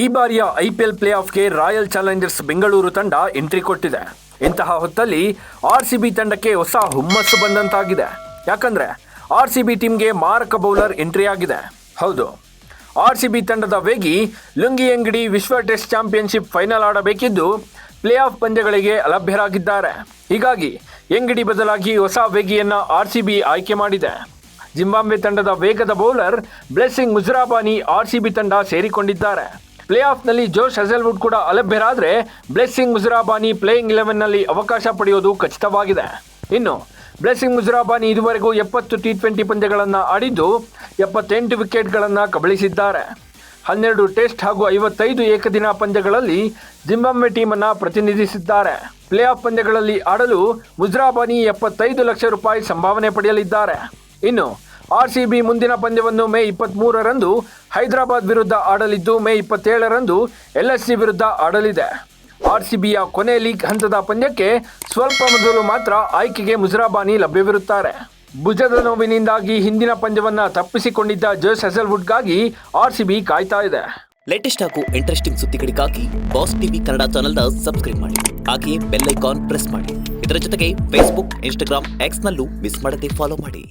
ಈ ಬಾರಿಯ IPL play ಆಫ್ಗೆ ರಾಯಲ್ ಚಾಲೆಂಜರ್ಸ್ ಬೆಂಗಳೂರು ತಂಡ ಎಂಟ್ರಿ ಕೊಟ್ಟಿದೆ. ಇಂತಹ ಹೊತ್ತಲ್ಲಿ ಆರ್ಸಿಬಿ ತಂಡಕ್ಕೆ ಹೊಸ ಹುಮ್ಮಸ್ಸು ಬಂದಂತಾಗಿದೆ. ಯಾಕಂದ್ರೆ ಆರ್ಸಿಬಿ ಟೀಮ್ಗೆ ಮಾರಕ ಬೌಲರ್ ಎಂಟ್ರಿ ಆಗಿದೆ. ಹೌದು, ಆರ್ಸಿಬಿ ತಂಡದ ವೇಗಿ ಲುಂಗಿ ಎಂಗಡಿ ವಿಶ್ವ ಟೆಸ್ಟ್ ಚಾಂಪಿಯನ್ಶಿಪ್ ಫೈನಲ್ ಆಡಬೇಕಿದ್ದು ಪ್ಲೇ ಆಫ್ ಪಂದ್ಯಗಳಿಗೆ ಅಲಭ್ಯರಾಗಿದ್ದಾರೆ. ಹೀಗಾಗಿ ಎಂಗಡಿ ಬದಲಾಗಿ ಹೊಸ ವೇಗಿಯನ್ನ ಆರ್ಸಿಬಿ ಆಯ್ಕೆ ಮಾಡಿದೆ. ಜಿಂಬಾಬ್ವೆ ತಂಡದ ವೇಗದ ಬೌಲರ್ ಬ್ಲೆಸ್ಸಿಂಗ್ ಮುಜರಾಬಾನಿ ಆರ್ಸಿಬಿ ತಂಡ ಸೇರಿಕೊಂಡಿದ್ದಾರೆ. ಪ್ಲೇ ಆಫ್ನಲ್ಲಿ ಜೋಶ್ ಹಜಲ್ವುಡ್ ಕೂಡ ಅಲಭ್ಯರಾದರೆ ಬ್ಲೆಸ್ಸಿಂಗ್ ಮುಜರಾಬಾನಿ ಪ್ಲೇಯಿಂಗ್ 11ನಲ್ಲಿ ಅವಕಾಶ ಪಡೆಯೋದು ಖಚಿತವಾಗಿದೆ. ಇನ್ನು ಬ್ಲೆಸ್ಸಿಂಗ್ ಮುಜರಾಬಾನಿ ಇದುವರೆಗೂ 70 ಟಿ20 ಪಂದ್ಯಗಳನ್ನು ಆಡಿದ್ದು 78 ವಿಕೆಟ್ಗಳನ್ನು ಕಬಳಿಸಿದ್ದಾರೆ. 12 ಟೆಸ್ಟ್ ಹಾಗೂ 55 ಏಕದಿನ ಪಂದ್ಯಗಳಲ್ಲಿ ಜಿಂಬಾಬ್ವೆ ಟೀಮನ್ನು ಪ್ರತಿನಿಧಿಸಿದ್ದಾರೆ. ಪ್ಲೇ ಆಫ್ ಪಂದ್ಯಗಳಲ್ಲಿ ಆಡಲು ಮುಜರಾಬಾನಿ 75 ಲಕ್ಷ ರೂಪಾಯಿ ಸಂಭಾವನೆ ಪಡೆಯಲಿದ್ದಾರೆ. ಇನ್ನು ಆರ್ಸಿಬಿ ಮುಂದಿನ ಪಂದ್ಯವನ್ನು ಮೇ 23ರಂದು ಹೈದರಾಬಾದ್ ವಿರುದ್ಧ ಆಡಲಿದ್ದು ಮೇ 27ರಂದು LSG ವಿರುದ್ಧ ಆಡಲಿದೆ. ಆರ್ಸಿಬಿಯ ಕೊನೆ ಲೀಗ್ ಹಂತದ ಪಂದ್ಯಕ್ಕೆ ಸ್ವಲ್ಪ ಮೊದಲು ಮಾತ್ರ ಆಯ್ಕೆಗೆ ಮುಜರಾಬಾನಿ ಲಭ್ಯವಿರುತ್ತಾರೆ. ಭುಜದ ನೋವಿನಿಂದಾಗಿ ಹಿಂದಿನ ಪಂದ್ಯವನ್ನು ತಪ್ಪಿಸಿಕೊಂಡಿದ್ದ ಜೋಶ್ ಹಜಲ್ವುಡ್ಗಾಗಿ ಆರ್ಸಿಬಿ ಕಾಯ್ತಾ ಇದೆ. ಲೇಟೆಸ್ಟ್ ಹಾಗೂ ಇಂಟ್ರೆಸ್ಟಿಂಗ್ ಸುದ್ದಿಗಳಿಗಾಗಿ ಬಾಸ್ ಟಿವಿ ಕನ್ನಡ ಚಾನೆಲ್ನ ಸಬ್ಸ್ಕ್ರೈಬ್ ಮಾಡಿ. ಹಾಗೆಯೇ ಬೆಲ್ ಐಕಾನ್ ಪ್ರೆಸ್ ಮಾಡಿ. ಇದರ ಜೊತೆಗೆ ಫೇಸ್ಬುಕ್, ಇನ್ಸ್ಟಾಗ್ರಾಮ್, ಎಕ್ಸ್ನಲ್ಲೂ ಮಿಸ್ ಮಾಡದೆ ಫಾಲೋ ಮಾಡಿ.